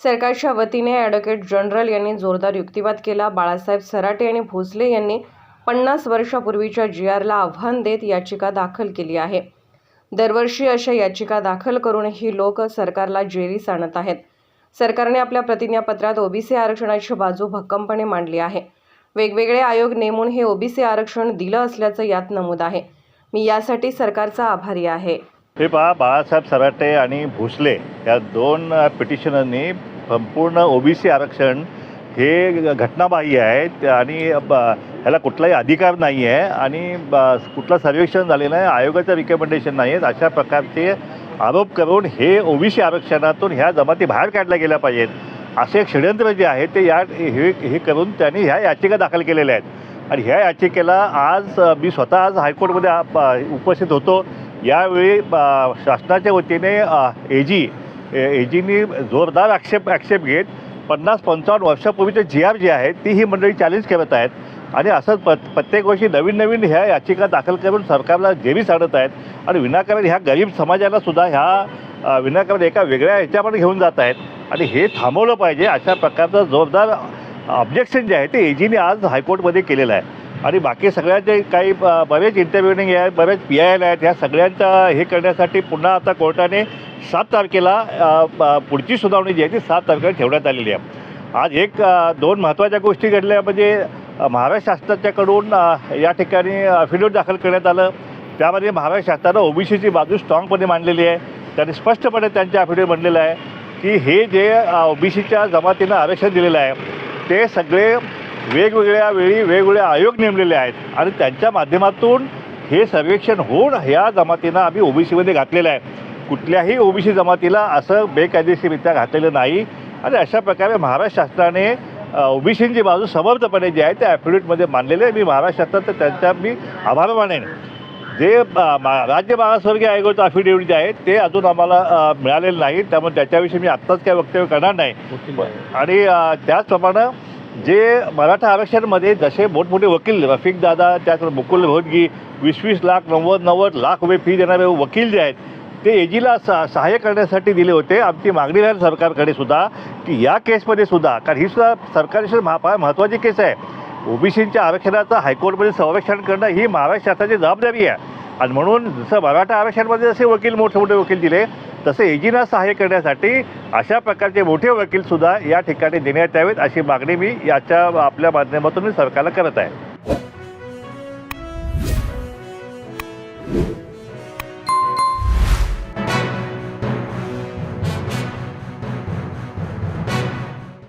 सरकारच्या वतीने advocate general यांनी जोरदार युक्तिवाद केला। बाळासाहेब सराटे आणि भोसले यांनी 50 वर्षापूर्वीच्या GRला आव्हान देत याचिका दाखल केली आहे। दरवर्षी अशा याचिका दाखल करूनही लोक सरकारला जेरीस आणत आहेत। सरकारने आपल्या प्रतिज्ञापत्रात ओबीसी आरक्षणाची बाजू भक्कमपणे मांडली आहे। वेगवेगळे आयोग नेमून हे ओबीसी आरक्षण दिलं असल्याचं यात नमूद आहे। मी यासाठी सरकारचा आभारी आहे। हे पहा, बाळासाहेब सराटे आणि भोसले या दोन पिटिशनरनी संपूर्ण ओबीसी आरक्षण हे घटनाबाह्य आहे आणि ह्याला कुठलाही अधिकार नाही आहे आणि कुठलं सर्वेक्षण झालेलं आहे, आयोगाचं रिकमेंडेशन नाही आहेत, अशा प्रकारचे आरोप करून हे ओबीसी आरक्षणातून ह्या जमाती बाहेर काढल्या गेल्या पाहिजेत असे एक षडयंत्र जे आहे ते हे करून त्यांनी ह्या याचिका दाखल केलेल्या आहेत। आणि ह्या याचिकेला आज मी स्वतः आज हायकोर्टमध्ये उपस्थित होतो। यावेळी शासनाच्या वतीने एजीनी जोरदार आक्षेप घेत 50-55 वर्षापूर्वीचे GR जे आहे ती ही मंडळी चॅलेंज करत आहेत आणि असंच प्रत्येक वर्षी नवीन ह्या याचिका दाखल करून सरकारला जेरीस आणत आहेत आणि विनाकारण ह्या गरीब समाजाला सुद्धा ह्या विनाकारण एका वेगळ्या ह्याच्यामध्ये घेऊन जात आहेत आणि हे थांबवलं पाहिजे। अशा प्रकारचं जोरदार ऑब्जेक्शन जे आहे ते एजीने आज हायकोर्टमध्ये केलेलं आहे आणि बाकी सगळ्यांचे काही बरेच इंटरव्ह्युनिंग आहेत, बरेच PIL आहेत, ह्या सगळ्यांचा हे करण्यासाठी पुन्हा आता कोर्टाने 7 तारखेला पुढची सुनावणी जी आहे ती 7 तारखेला ठेवण्यात आलेली आहे। आज दोन महत्त्वाच्या गोष्टी घडल्या म्हणजे महाराष्ट्र शासनाच्याकडून या ठिकाणी अफिडेव्हिट दाखल करण्यात आलं। त्यामध्ये महाराष्ट्र शासनानं ओबीसीची बाजू स्ट्रॉंगपणे मांडलेली आहे। त्यांनी स्पष्टपणे त्यांच्या अफिडेव्हिट म्हणलेलं आहे की हे जे ओबीसीच्या जमातीनं आरक्षण दिलेलं आहे ते सगळे वेगवेगळ्या वेळी वेगवेगळे आयोग नेमलेले आहेत आणि त्यांच्या माध्यमातून हे सर्वेक्षण होऊन ह्या जमातीनं आम्ही ओबीसीमध्ये घातलेलं आहे। कुठल्याही ओबीसी जमातीला असं बेकायदेशीररित्या घातलेलं नाही आणि अशा प्रकारे महाराष्ट्र शासनाने ओबीसींची बाजू समर्थपणे जी आहे त्या ॲफिडेव्हिटमध्ये मांडलेले आहे। मी महाराष्ट्र शासनाचं त्यांचा मी आभार मानेन। जे राज्य मागासवर्गीय आयोगाचं अफिडेव्हिट जे आहे ते अजून आम्हाला मिळालेलं नाही, त्यामुळे त्याच्याविषयी मी आत्ताच काय वक्तव्य करणार नाही। आणि त्याचप्रमाणे जे मराठा आरक्षणामध्ये जसे मोठमोठे वकील रफिक दादा, त्याचबरोबर मुकुल रोहतगी 20-20 लाख 90-90 लाख रुपये फी देणारे वकील जे आहेत ते एजीला सहाय्य करण्यासाठी दिले होते। आमची मागणी आहे सरकारकडे सुद्धा की या केसमध्ये सुद्धा, कारण ही सुद्धा सरकारची फार महत्त्वाची केस आहे, ओबीसींच्या आरक्षणाचं हायकोर्टमध्ये संरक्षण करणं ही महाराष्ट्र शासनाची जबाबदारी आहे आणि म्हणून जसं मराठा आरक्षणामध्ये जसे वकील मोठे वकील दिले तसे एजीना सहाय्य करण्यासाठी अशा प्रकारचे मोठे वकीलसुद्धा या ठिकाणी देण्यात यावेत अशी मागणी मी याच्या आपल्या माध्यमातून सरकारला करत आहे।